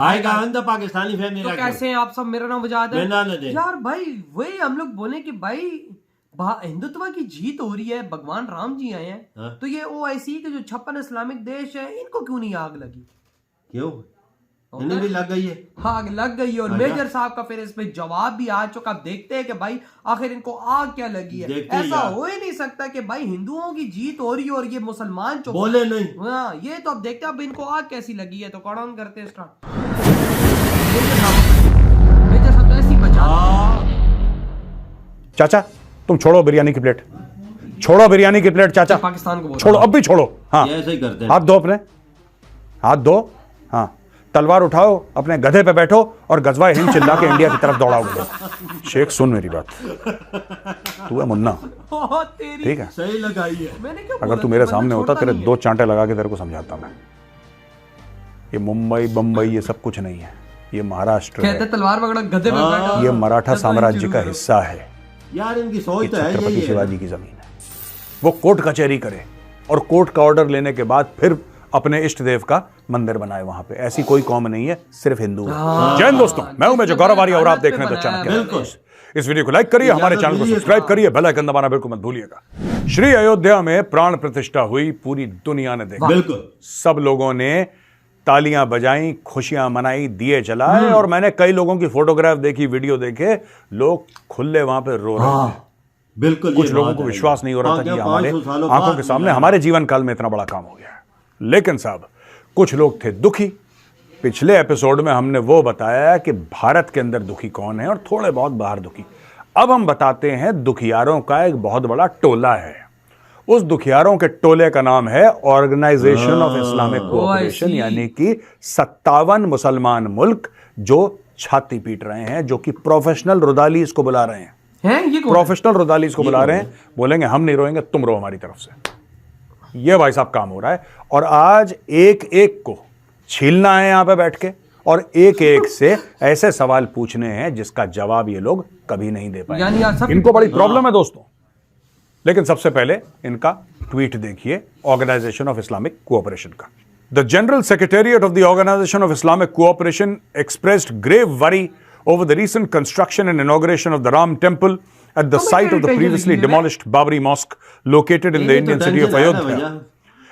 आएगा अंदर पाकिस्तानी फैमिली तो कैसे हैं आप सब? मेरा नाम वजाद है यार। भाई वही हम लोग बोले कि भाई हिंदुत्व की जीत हो रही है, भगवान राम जी आए हैं। हाँ? तो ये ओआईसी के जो 56 इस्लामिक देश है, इनको क्यों नहीं आग लगी? क्यों इन्हें भी लग गई है? आग लग गई है। और मेजर साहब का फिर इस पे जवाब भी आ चुका। देखते हैं कि भाई आखिर इनको आग क्या लगी है। ऐसा हो ही नहीं सकता कि भाई हिंदुओं की जीत हो रही है और ये मुसलमान चुप बोले नहीं। हाँ, ये तो अब देखते हैं अब इनको आग कैसी लगी है। तो कौन करते हैं स्टार्ट। मेजर साहब तो ऐसी बचा। चाचा तुम छोड़ो बिरयानी की प्लेट, छोड़ो बिरयानी की प्लेट चाचा, पाकिस्तान को छोड़ो, अब भी छोड़ो। हाँ ऐसे ही करते हैं। हाथ धो, अपने हाथ धो। हाँ तलवार उठाओ, अपने गधे पे बैठो और गजवा हिंद चिल्ला के इंडिया की तरफ दौड़ाओगे। शेख सुन मेरी बात, तू है मुन्ना, ठीक है? सही लगाई है। मैंने क्यों अगर तू मेरे सामने होता तेरे दो चांटे लगा के तेरे को समझाता मैं। ये मुंबई बम्बई ये सब कुछ नहीं है, ये महाराष्ट्र कहते है, तलवार पकड़ा गधे पे बैठा। ये मराठा साम्राज्य का हिस्सा है। यार इनकी सोच तो है छत्रपति यही है। शिवाजी की जमीन है। वो कोर्ट कचहरी करे और कोर्ट का ऑर्डर लेने के बाद फिर अपने इष्ट देव का मंदिर बनाए वहां पे। ऐसी कोई कौम नहीं है, सिर्फ हिंदू है। जय हिंद दोस्तों, मैं हूं मेजर गौरव आर्य और आप देख रहे हैं द चाणक्य। बिल्कुल। इस वीडियो को लाइक करिए, हमारे चैनल को सब्सक्राइब करिए, बेल आइकन दबाना बिल्कुल मत भूलिएगा। श्री अयोध्या में प्राण प्रतिष्ठा हुई, पूरी दुनिया ने देखा। बिल्कुल। सब लोगों ने तालियां बजाई, खुशियां मनाई, दिए जलाए और मैंने कई लोगों की फोटोग्राफ देखी, वीडियो देखे, लोग खुले वहां पे रो रहे थे। बिल्कुल। कुछ लोगों को विश्वास नहीं हो रहा था कि हमारे आंखों के सामने हमारे जीवन काल में इतना बड़ा काम हो गया। लेकिन साहब कुछ लोग थे दुखी। पिछले एपिसोड में हमने वो बताया कि भारत के अंदर दुखी कौन है और थोड़े बहुत बाहर दुखी। अब हम बताते हैं दुखियारों का एक बहुत बड़ा टोला है। उस दुखियारों के टोले का नाम है ऑर्गेनाइजेशन ऑफ इस्लामिक कोऑपरेशन, यानी कि 57 मुसलमान मुल्क जो छाती पीट रहे हैं, जो कि प्रोफेशनल रुदाली इसको बुला रहे हैं। ये प्रोफेशनल रुदाली इसको बुला रहे हैं, बोलेंगे हम नहीं रोएंगे, तुम रो हमारी तरफ से। ये भाई साहब काम हो रहा है और आज एक एक को छीलना है यहां पे बैठ के और एक एक से ऐसे सवाल पूछने हैं जिसका जवाब ये लोग कभी नहीं दे पाए। इनको बड़ी प्रॉब्लम है दोस्तों। लेकिन सबसे पहले इनका ट्वीट देखिए ऑर्गेनाइजेशन ऑफ इस्लामिक कोऑपरेशन का। The general secretariat of the organisation of Islamic cooperation expressed grave worry over the recent construction and inauguration of the Ram Temple at the site of the previously demolished Babri Mosque located in the Indian city of Ayodhya.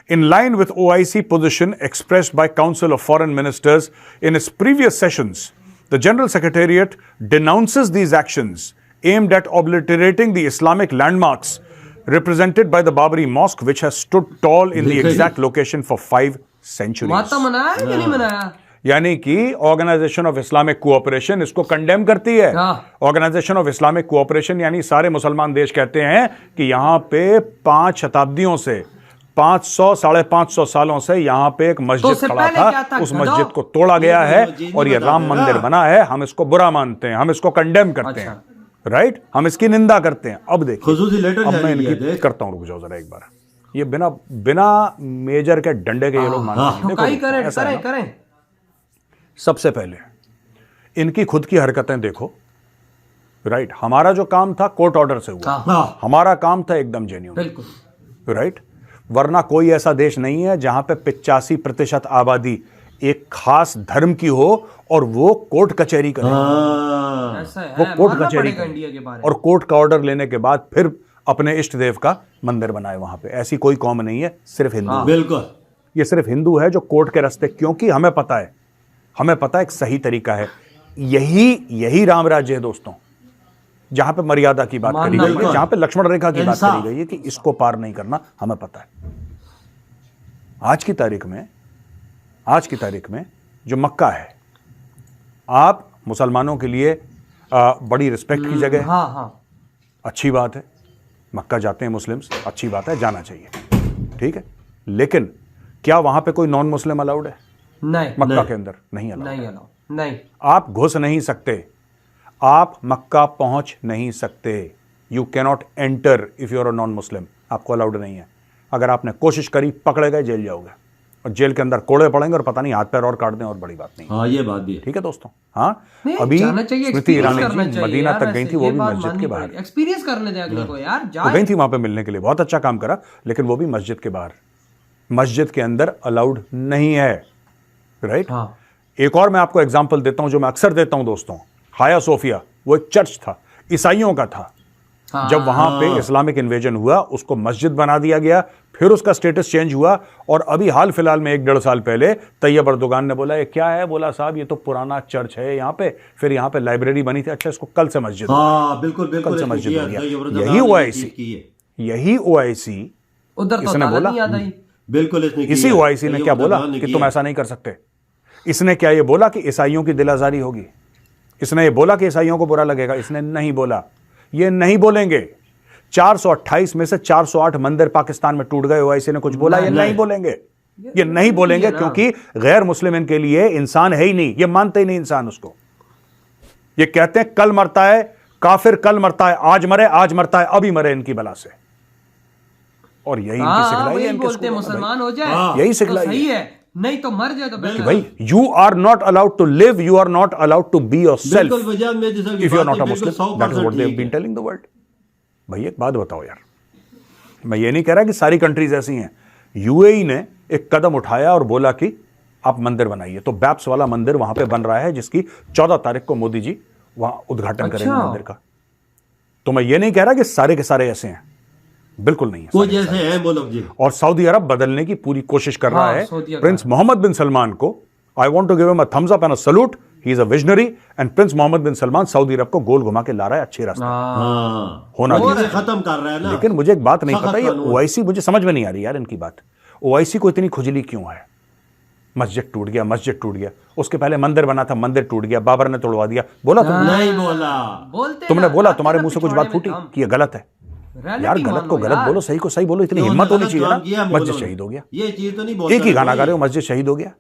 In line with OIC position expressed by Council of Foreign Ministers in its previous sessions, the General Secretariat denounces these actions aimed at obliterating the Islamic landmarks represented by the Babri Mosque, which has stood tall in the exact location for 5 centuries. माता मनाया कि नहीं मनाया? यानी कि organisation of Islamic cooperation इसको condemn करती है। ऑर्गेनाइजेशन ऑफ इस्लामिक कोऑपरेशन यानी सारे मुसलमान देश कहते हैं कि यहां पे 5 शताब्दियों से 500 साढ़े 500 सालों से यहां पे एक मस्जिद खड़ा था, उस मस्जिद को तोड़ा गया है और ये राम मंदिर बना है। हम इसको बुरा मानते हैं, हम इसको कंडेम करते हैं, राइट? हम इसकी निंदा करते हैं। अब देखिए, अब मैं इनकी करता हूं, रुक जाओ जरा एक बार। ये बिना मेजर के डंडे के ये लोग मानते हैं। सबसे पहले इनकी खुद की हरकतें देखो, राइट? हमारा जो काम था कोर्ट ऑर्डर से हुआ, हमारा काम था एकदम जेन्युइन, राइट? वरना कोई ऐसा देश नहीं है जहां पे 85% आबादी एक खास धर्म की हो और वो कोर्ट कचहरी करे। वो कोर्ट कचहरी करे और कोर्ट का ऑर्डर लेने के बाद फिर अपने इष्ट देव का मंदिर बनाए वहां पे। ऐसी कोई कौम नहीं है, सिर्फ हिंदू। बिल्कुल, ये सिर्फ हिंदू है जो कोर्ट के रास्ते, क्योंकि हमें पता है एक सही तरीका है। यही राम राज्य है दोस्तों, जहां पे मर्यादा की बात करी गई है, जहां पे लक्ष्मण रेखा की बात करी गई है कि इसको पार नहीं करना, हमें पता है। आज की तारीख में जो मक्का है, आप मुसलमानों के लिए बड़ी रिस्पेक्ट की जगह है। अच्छी बात है, मक्का जाते हैं मुस्लिम्स, अच्छी बात है, जाना चाहिए, ठीक है। लेकिन क्या वहां पे कोई नॉन मुस्लिम अलाउड है? नहीं, मक्का के अंदर नहीं अलाउड। नहीं, आप घुस नहीं सकते, आप मक्का पहुंच नहीं सकते। You cannot enter if you are a non Muslim, आपको अलाउड नहीं है। अगर आपने कोशिश करी, पकड़े गए, जेल जाओगे और जेल के अंदर कोड़े पड़ेंगे और पता नहीं हाथ पैर और काट दें, और बड़ी बात नहीं। हाँ, ये बात भी है, ठीक है दोस्तों। हाँ, अभी स्मृति ईरानी जी मदीना तक गई थी, वो भी मस्जिद के बाहर। एक्सपीरियंस करने दे अगले को यार, तो गई थी वहां पे मिलने के लिए, बहुत अच्छा काम करा, लेकिन वो भी मस्जिद के बाहर। मस्जिद के अंदर अलाउड नहीं है, राइट? एक और मैं आपको एग्जांपल देता हूं जो मैं अक्सर देता हूं दोस्तों, हाया सोफिया, वो एक चर्च था, ईसाइयों का था। जब वहां पे इस्लामिक इन्वेजन हुआ, उसको मस्जिद बना दिया गया, फिर उसका स्टेटस चेंज हुआ, और अभी हाल फिलहाल में 1-1.5 साल पहले तैयब अर्दोगान ने बोला ये क्या है, बोला साहब ये तो पुराना चर्च है यहाँ पे, फिर यहाँ पे लाइब्रेरी बनी थी, अच्छा इसको कल से मस्जिद, बिल्कुल बिल्कुल, कल से मस्जिद हो गया। यही OIC उधर तो इसने बोला, बिल्कुल इसी OIC ने क्या बोला कि तुम ऐसा नहीं कर सकते। इसने क्या ये बोला कि ईसाइयों की दिल आजारी होगी, इसने ये बोला कि ईसाइयों को बुरा लगेगा, इसने नहीं बोला, ये नहीं बोलेंगे। 428 में से 408 मंदिर पाकिस्तान में टूट गए, OIC ने कुछ बोला? ये नहीं बोलेंगे, ये नहीं बोलेंगे, क्योंकि गैर मुस्लिम इनके लिए इंसान है ही नहीं, ये मानते ही नहीं इंसान उसको। ये कहते हैं कल मरता है काफिर, कल मरता है, आज मरता है, अभी मरे इनकी बला से। और यही इनकी सिखलाई है, बोलते मुसलमान हो जाए, यही सिखलाई सही है, नहीं तो मर जाए तो बेहतर। भाई you are not allowed to live, you are not allowed to be yourself if you are not a Muslim, that is what they have been telling the world. भाई एक बात बताओ यार, मैं ये नहीं कह रहा कि सारी कंट्रीज ऐसी हैं, UAE ने एक कदम उठाया और बोला कि आप मंदिर बनाइए, तो बैप्स वाला मंदिर वहां पे बन रहा है, जिसकी 14 तारीख को मोदी जी वहां उद्घाटन करेंगे मंदिर का। तो मैं ये नहीं कह रहा कि सारे के सारे ऐसे हैं, बिल्कुल नहीं है, वो जैसे हैं वो लोग जी। और सऊदी अरब बदलने की पूरी कोशिश कर रहा है। प्रिंस मोहम्मद बिन सलमान को I want to give him a thumbs up and a salute, he is a visionary, and prince Mohammed bin Salman Saudi Arab को गोल घुमा के ला रहा है अच्छे रास्ते होना चाहिए, खत्म कर रहा है ना। लेकिन मुझे एक बात नहीं पता, ये OIC मुझे समझ में नहीं आ रही यार इनकी बात। OIC को इतनी खुजली क्यों है? मस्जिद टूट गया, उसके पहले मंदिर बना था, मंदिर टूट गया, बाबर ने तोड़वा दिया, बोला तुमने? नहीं बोला, तुमने बोला, तुम्हारे मुंह से कुछ बात फूटी कि ये गलत है? यार गलत को गलत बोलो, सही को सही बोलो, इतनी हिम्मत होनी चाहिए ना। मस्जिद शहीद हो गया, ये चीज तो नहीं बोलते, एक ही गाना गा रहे हो, मस्जिद शहीद हो गया।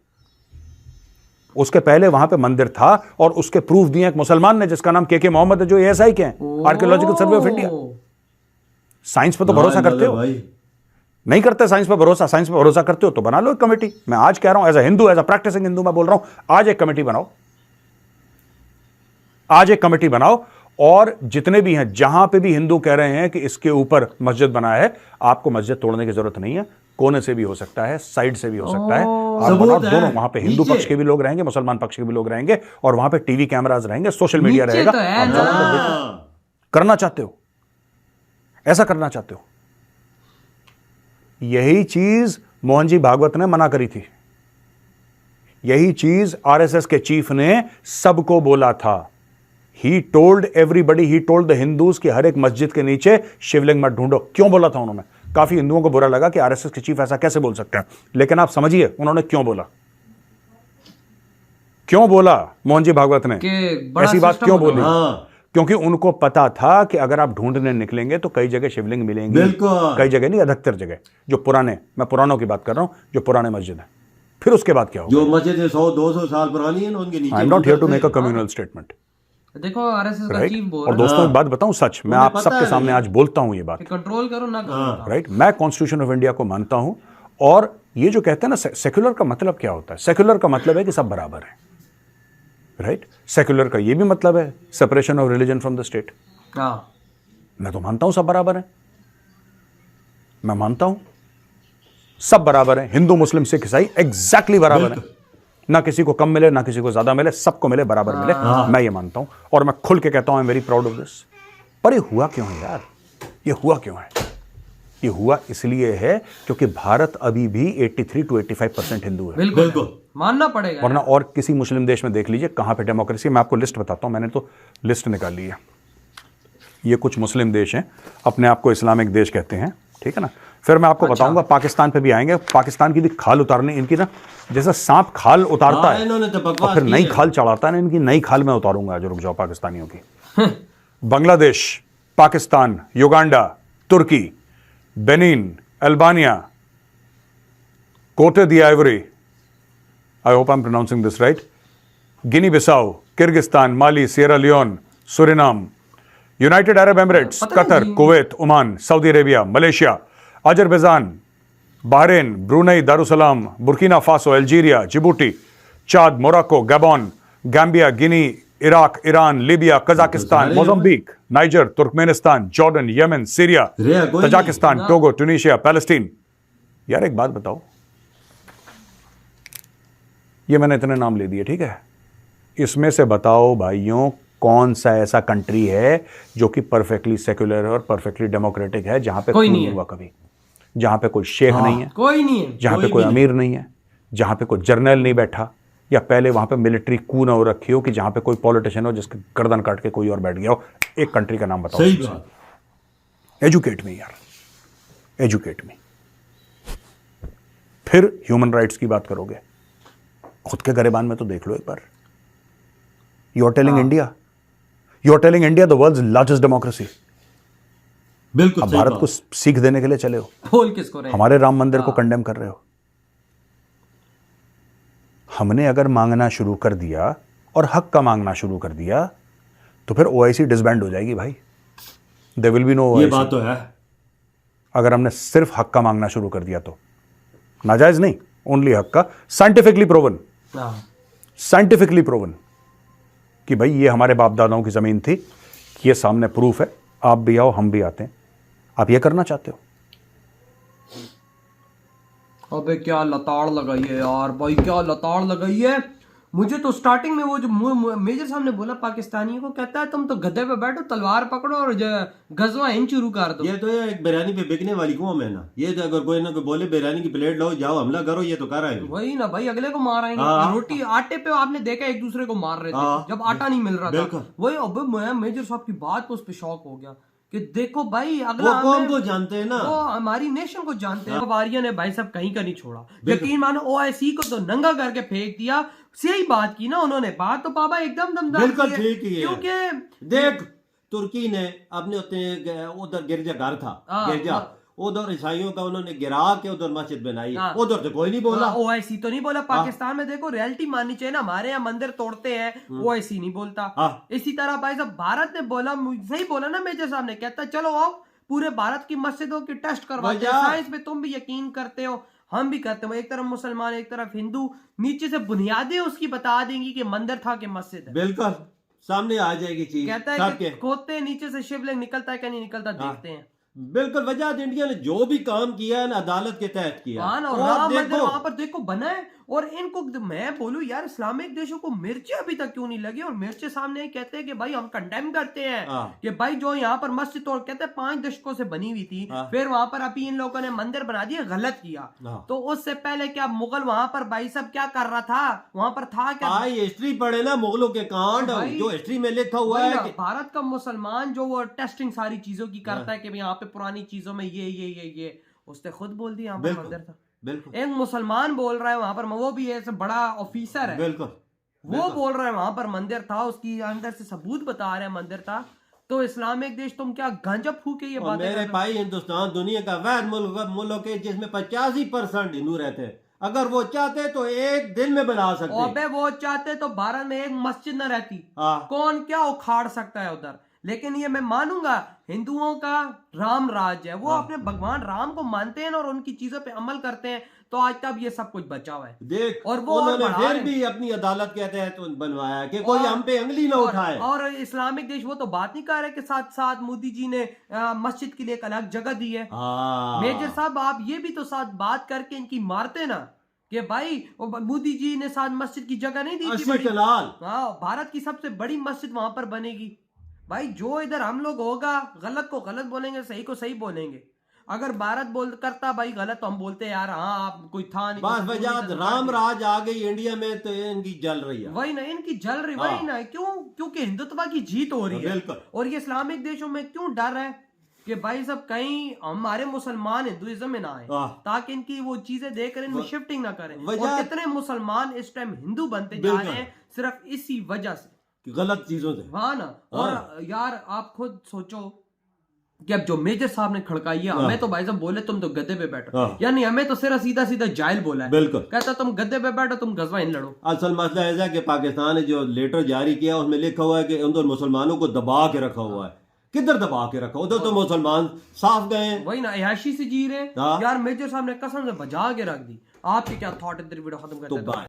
उसके पहले वहां पे मंदिर था, और उसके प्रूफ दिए एक मुसलमान ने जिसका नाम KK मोहम्मद है, जो ASI के हैं, archaeological survey of India. Science पे तो भरोसा करते हो? नहीं करते साइंस पे भरोसा? साइंस पे भरोसा करते हो तो बना लो एक कमेटी। मैं आज कह रहा हूं, as a Hindu, as a practising Hindu मैं बोल रहा हूं, आज एक कमेटी बनाओ, आज एक कमेटी बनाओ, और जितने भी हैं, जहां पे भी हिंदू कह रहे हैं कि इसके ऊपर मस्जिद बना है, आपको मस्जिद तोड़ने की जरूरत नहीं है, कोने से भी हो सकता है, साइड से भी हो सकता है, आप बनाओ दोनों। वहां पे हिंदू पक्ष के भी लोग रहेंगे, मुसलमान पक्ष के भी लोग रहेंगे, और वहां पे टीवी कैमरास रहेंगे, सोशल मीडिया रहेगा। करना चाहते हो, ऐसा करना चाहते हो? यही चीज मोहन जी भागवत ने मना करी थी, यही चीज RSS के चीफ ने सबको बोला था। He told everybody, he told the Hindus कि हर एक मस्जिद के नीचे शिवलिंग मत ढूंढो। क्यों बोला था उन्होंने? काफी हिंदुओं को बुरा लगा कि RSS के चीफ ऐसा कैसे बोल सकते हैं, लेकिन आप समझिए उन्होंने क्यों बोला। क्यों बोला मोहन जी भागवत ने ऐसी बात क्यों बोली? क्योंकि उनको पता था कि अगर आप ढूंढने निकलेंगे तो कई जगह शिवलिंग मिलेंगे, कई जगह नहीं, अधिकतर जगह जो पुराने, मैं पुरानों की बात कर रहा हूं, जो पुराने मस्जिद है। फिर उसके बाद क्या होगा? जो मस्जिद 100-200 साल पुरानी है ना, उनके नीचे। I am not here to make a communal statement. देखो RSS का चीफ बोल रहा है। और दोस्तों एक बात बताऊं, सच मैं आप सबके सामने आज बोलता हूं ये बात, कंट्रोल करो ना करो, राइट? मैं कॉन्स्टिट्यूशन ऑफ इंडिया को मानता हूं, और ये जो कहते हैं ना सेक्युलर का मतलब क्या होता है? सेक्युलर का मतलब है कि सब बराबर है, राइट? सेक्युलर का ये भी मतलब है separation of religion from the state. मैं तो मानता हूं सब बराबर है, मैं मानता हूं सब बराबर है, हिंदू मुस्लिम सिख ईसाई एग्जैक्टली बराबर है, ना किसी को कम मिले ना किसी को ज्यादा मिले, सबको मिले, बराबर मिले, मैं ये मानता हूं, और मैं खुल के कहता हूं I am very proud of this. पर ये हुआ क्यों है यार? ये हुआ क्यों है? ये हुआ इसलिए है क्योंकि भारत अभी भी 83 to 85% हिंदू है। बिल्कुल मानना पड़ेगा, वरना और किसी मुस्लिम देश में देख लीजिए कहां पे डेमोक्रेसी। मैं आपको लिस्ट बताता हूं, मैंने तो लिस्ट निकाली है। ये कुछ मुस्लिम देश हैं, अपने आप को इस्लामिक देश कहते हैं, ठीक है ना? फिर मैं आपको बताऊंगा, पाकिस्तान पे भी आएंगे। पाकिस्तान की भी खाल उतारने इनकी ना, जैसा सांप खाल उतारता है और फिर नई खाल चढ़ाता है ना, इनकी नई खाल मैं उतारूंगा आज, रुक जाओ पाकिस्तानियों की। Bangladesh, Pakistan, Uganda, Turkey, Benin, Albania, Cote d'Ivoire, I hope I am pronouncing this right, Guinea Bissau, Kyrgyzstan, Mali, Sierra Leone, Suriname, United Arab Emirates, Qatar, Kuwait, Oman, Saudi Arabia, Malaysia, Azerbaijan, Bahrain, Brunei, Darussalam, Burkina Faso, Algeria, Djibouti, Chad, Morocco, Gabon, Gambia, Guinea, Iraq, Iran, Libya, Kazakhstan, Mozambique, Niger, Turkmenistan, Jordan, Yemen, Syria, Tajikistan, Togo, Tunisia, Palestine. यार एक बात बताओ, ये मैंने इतने नाम ले दिए, ठीक है। इसमें से बताओ भाइयों, कौन सा ऐसा कंट्री है जो कि परफेक्टली सेक्युलर और परफेक्टली डेमोक्रेटिक है, जहां पे कोई नहीं हुआ कभी, जहां पे कोई शेख नहीं है, कोई नहीं है, जहां पे कोई अमीर नहीं है, जहां पे कोई जर्नल नहीं बैठा, या पहले वहां पे मिलिट्री कू ना हो रखी हो कि जहां पे कोई पॉलिटिशियन हो जिसके गर्दन काट के कोई और बैठ गया हो। एक कंट्री का नाम बताओ। सही बात। एजुकेट मी यार, एजुकेट मी। फिर ह्यूमन राइट्स की बात करोगे, खुद के गरेबान में तो देख लो एक बार। You are telling India, you are telling India the world's largest democracy. बिल्कुल अब सही भारत बात। को सीख देने के लिए चले हो, बोल किसको रहे? हमारे राम मंदिर को कंडेम कर रहे हो। हमने अगर मांगना शुरू कर दिया और हक का मांगना शुरू कर दिया तो फिर ओआईसी डिसबैंड हो जाएगी भाई। देयर विल बी नो ये ओआईसी। बात तो है। अगर हमने सिर्फ हक का मांगना शुरू कर दिया तो नाजायज नहीं, ओनली हक का। साइंटिफिकली प्रूवन, साइंटिफिकली प्रूवन कि भाई ये हमारे बाप दादाओं की जमीन थी, ये सामने प्रूफ है, आप भी आओ हम भी आते हैं। आप ये करना चाहते हो? अबे क्या लताड़ लगाई है यार भाई, क्या लताड़ लगाई है। मुझे तो स्टार्टिंग में वो जो मेजर साहब ने बोला पाकिस्तानियों को, कहता है तुम तो गधे पे बैठो, तलवार पकड़ो और गजवा इन शुरू कर दो। ये तो ये एक बिरयानी पे बिकने वाली कौम है ना। ये तो अगर कोई ना कोई बोले बिरयानी की प्लेट लो, जाओ हमला करो, ये तो कर रहे हैं। वही ना भाई, अगले को मार आएंगे। रोटी आटे पे आपने देखा एक दूसरे को मार रहे थे जब आटा नहीं मिल रहा था। वही अब मैं मेजर साहब की बात उस पर शौक हो गया कि देखो भाई, अगला वो कौम को जानते हैं ना, वो हमारी नेशन को जानते हैं। वारिया ने भाई सब कहीं का नहीं छोड़ा। यकीन मानो ओआईसी को तो नंगा करके फेंक दिया। सही बात की ना उन्होंने, बात तो पापा एकदम दमदार बिल्कुल ठीक ही है। क्योंकि देख, तुर्की ने अपने उधर गिरजा घर था, गिरजा उधर ईसाइयों का उन्होंने गिरा के उधर मस्जिद बनाई, उधर तो कोई नहीं बोला। ओआईसी तो नहीं बोला। पाकिस्तान में देखो रियलिटी माननी चाहिए ना, हमारे यहाँ मंदिर तोड़ते हैं, ओआईसी नहीं बोलता। इसी तरह भाई साहब भारत ने बोला, सही बोला ना मेजर साहब ने, कहता चलो आओ पूरे भारत की मस्जिदों की टेस्ट करवाते हैं। साइंस में तुम भी यकीन करते हो, हम भी करते हो। एक तरफ मुसलमान एक तरफ हिंदू, नीचे से बुनियादें उसकी बता देंगी कि मंदिर था कि मस्जिद है। बिल्कुल सामने आ जाएगी चीज। कहता है कि खोदते नीचे से शिवलिंग निकलता है क्या नहीं निकलता, देखते हैं। बिल्कुल। वजह इंडिया ने जो भी काम किया है ना, अदालत के तहत किया। राम मंदिर वहां पर देखो बना है। और इनको मैं बोलूं यार, इस्लामिक देशों को मिर्चें अभी तक क्यों नहीं लगी? और मिर्चें सामने कहते हैं कि भाई हम कंडेम करते हैं कि भाई जो यहाँ पर मस्जिद तोड़, कहते हैं 5 दशकों से बनी हुई थी, फिर वहां पर अभी इन लोगों ने मंदिर बना दिया, गलत किया। तो उससे पहले क्या मुगल वहां पर भाई सब क्या कर रहा था? वहां पर था क्या? हिस्ट्री पढ़े ना मुगलों के कांड, जो हिस्ट्री में लिखा हुआ है कि भारत का मुसलमान जो वो टेस्टिंग सारी चीजों की करता है कि यहाँ पे पुरानी चीजों में ये उसने खुद बोल दिया यहाँ पर मंदिर था। बिल्कुल। एक मुसलमान बोल रहा है वहां पर, वो भी ऐसे बड़ा ऑफिसर है, बिल्कुल, वो बोल रहा है वहां पर मंदिर था, उसकी अंदर से सबूत बता रहे हैं मंदिर था। तो इस्लामिक देश तुम क्या गांजा फूके ये बात? मेरे भाई, हिंदुस्तान दुनिया का वह मुल्क है जिसमें 85% हिंदू रहते हैं। अगर वो चाहते तो एक दिन में बना सकते। अबे वो चाहते तो भारत में एक मस्जिद न रहती। कौन क्या उखाड़ सकता है उधर? लेकिन ये मैं मानूंगा, हिंदुओं का राम राज्य है, वो अपने भगवान राम को मानते हैं और उनकी चीजों पे अमल करते हैं, तो आज तक ये सब कुछ बचा हुआ है। देख, और वो उन्होंने फिर भी अपनी अदालत के तहत बनवाया कि कोई हम पे अंगली ना उठाए। और इस्लामिक देश वो तो बात नहीं कर रहे कि साथ साथ मोदी जी ने मस्जिद के लिए एक अलग जगह दी है। मेजर साहब आप ये भी तो साथ बात करके इनकी मारते ना कि भाई मोदी जी ने साथ मस्जिद की जगह नहीं दी थी। भारत की सबसे बड़ी मस्जिद वहां पर बनेगी। भाई जो इधर हम लोग होगा, गलत को गलत बोलेंगे, सही को सही बोलेंगे। अगर भारत बोल करता भाई गलत, तो हम बोलते यार हाँ आप कोई था नहीं। बस वजह राम राज आ गई इंडिया में तो इनकी जल रही है। वही ना, इनकी जल रही, वही ना। क्यों? क्योंकि हिंदुत्व की जीत हो रही है। और ये इस्लामिक देशों में क्यों डर है कि भाई सब कहीं हमारे मुसलमान हिंदुइज्म में ना आए, ताकि इनकी वो चीजें देखकर इनमें शिफ्टिंग ना करें। और कितने मुसलमान इस टाइम हिंदू बनते जा रहे हैं सिर्फ इसी वजह से, गलत चीजों से। हाँ ना। और यार आप खुद सोचो कि अब जो मेजर साहब ने खड़काई है, हमें तो भाई साहब बोले तुम तो गद्दे पे बैठो, यानी हमें तो सिर्फ सीधा सीधा जाहिल बोला है। बिल्कुल। कहता तुम गद्दे पे बैठो, तुम गजवा इन लड़ो। असल मसला ऐसा है कि पाकिस्तान ने जो लेटर जारी किया उसमें लिखा हुआ है कि उन मुसलमानों को दबा के रखा हुआ है। किधर दबा के रखा? उधर तो मुसलमान साफ गए हैं, वही ना, अयाशी से जी रहे। यार मेजर साहब ने कसम से बजा के रख दी। आपके क्या थॉट इधर वीडियो खत्म करते हैं?